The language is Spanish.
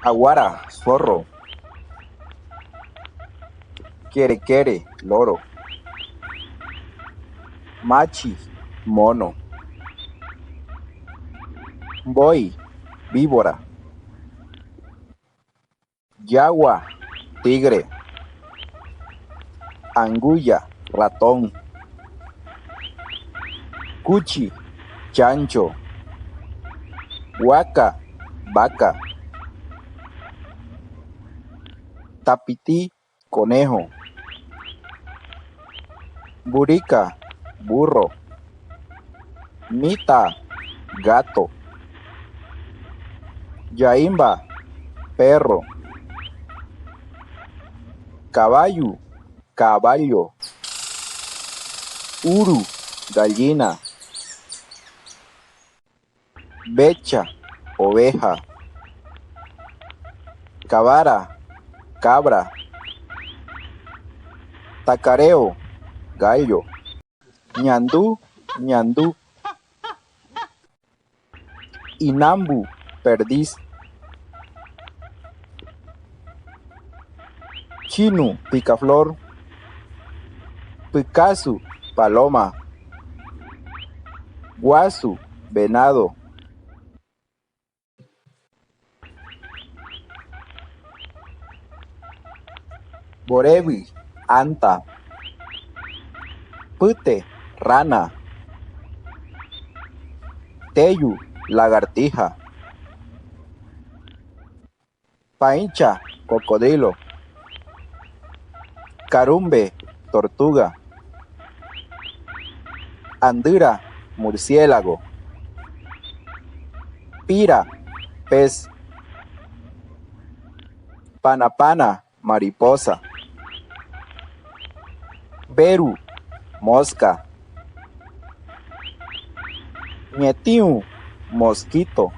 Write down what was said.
Aguara, zorro. Quere, loro. Machi, mono. Boy, víbora. Yagua, tigre. Angulla, ratón. Cuchi, chancho. Huaca, vaca. Tapití, conejo. Burica, burro. Mita, gato. Yaimba, perro. Caballo, caballo. Uru, gallina. Becha, oveja. Cabara, cabra. Tacareo, gallo. Ñandú, ñandú. Inambu, perdiz. Chinu, picaflor. Picasu, paloma. Guasu, venado. Borebi, anta. Pute, rana. Teyu, lagartija. Paincha, cocodrilo. Carumbe, tortuga. Andira, murciélago. Pira, pez. Panapana, mariposa. Beru, mosca. Ñetiu, mosquito.